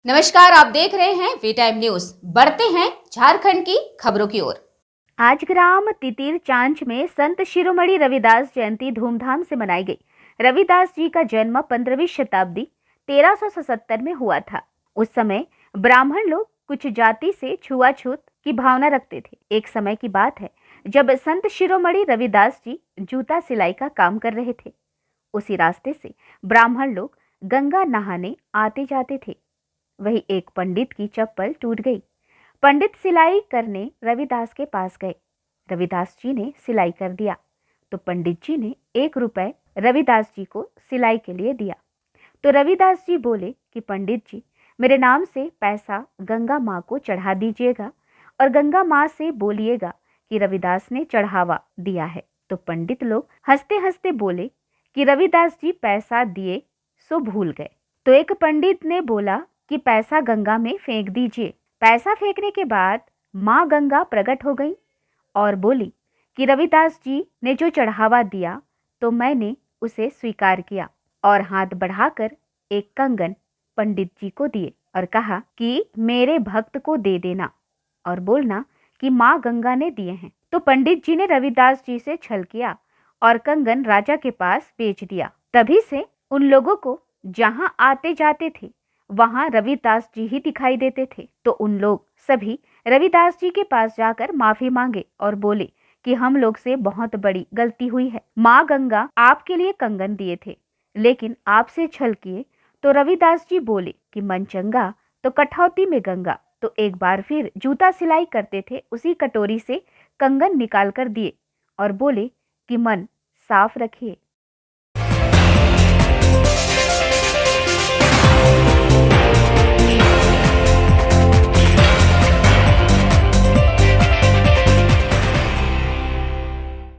नमस्कार, आप देख रहे हैं वी टाइम न्यूज। बढ़ते हैं झारखंड की खबरों की ओर। आज ग्राम तितिर चांच में संत शिरोमणि रविदास जयंती धूमधाम से मनाई गई। रविदास जी का जन्म 15वीं शताब्दी 1377 में हुआ था। उस समय ब्राह्मण लोग कुछ जाति से छुआछूत की भावना रखते थे। एक समय की बात है जब संत शिरोमणि रविदास जी जूता सिलाई का काम कर रहे थे। उसी रास्ते से ब्राह्मण लोग गंगा नहाने आते जाते थे। वही एक पंडित की चप्पल टूट गई। पंडित सिलाई करने रविदास के पास गए। रविदास जी ने सिलाई कर दिया तो पंडित जी ने 1 रुपए रविदास जी को सिलाई के लिए दिया। तो रविदास जी बोले कि पंडित जी, मेरे नाम से पैसा गंगा माँ को चढ़ा दीजिएगा और गंगा माँ से बोलिएगा कि रविदास ने चढ़ावा दिया है। तो पंडित लोग हंसते हंसते बोले कि रविदास जी पैसा दिए सो भूल गए। तो एक पंडित ने बोला कि पैसा गंगा में फेंक दीजिए। पैसा फेंकने के बाद माँ गंगा प्रकट हो गई और बोली कि रविदास जी ने जो चढ़ावा दिया तो मैंने उसे स्वीकार किया, और हाथ बढ़ाकर एक कंगन पंडित जी को दिए और कहा कि मेरे भक्त को दे देना और बोलना कि माँ गंगा ने दिए हैं। तो पंडित जी ने रविदास जी से छल किया और कंगन राजा के पास बेच दिया। तभी से उन लोगों को जहां आते जाते थे वहां रविदास जी ही दिखाई देते थे। तो उन लोग सभी रविदास जी के पास जाकर माफी मांगे और बोले कि हम लोग से बहुत बड़ी गलती हुई है। माँ गंगा आपके लिए कंगन दिए थे, लेकिन आपसे छल किए। तो रविदास जी बोले कि मन चंगा तो कठौती में गंगा। तो एक बार फिर जूता सिलाई करते थे उसी कटोरी से कंगन निकाल कर दिए और बोले कि मन साफ रखिए।